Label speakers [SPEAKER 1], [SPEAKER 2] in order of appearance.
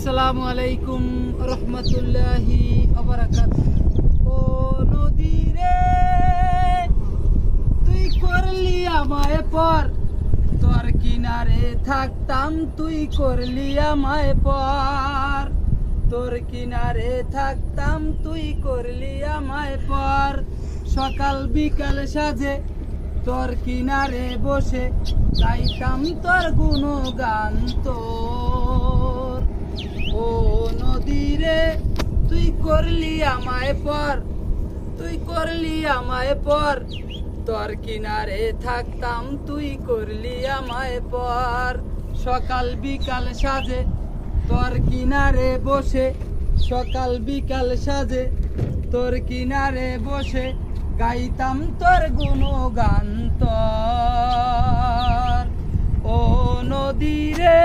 [SPEAKER 1] আসসালামু আলাইকুম রহমতুল্লাহি ওয়াবারাকাতুহু। ও নদী রে তুই করলি আমায় পর, তোর কিনারে থাকতাম তুই করলি আমায় পর, তোর কিনারে থাকতাম তুই করলি আমায় পর। সকাল বিকাল সাজে তোর কিনারে বসে গাইতাম তোর গুণগান তোর। ও নদী রে তুই করলি আমায় পর, তুই করলি আমায় পর, তোর কিনারে থাকতাম তুই করলি আমায় পর। সকাল বিকাল সাজে তোর কিনারে বসে, সকাল বিকাল সাজে তোর কিনারে বসে গাইতাম তোর গুণগান তোর। ও নদী রে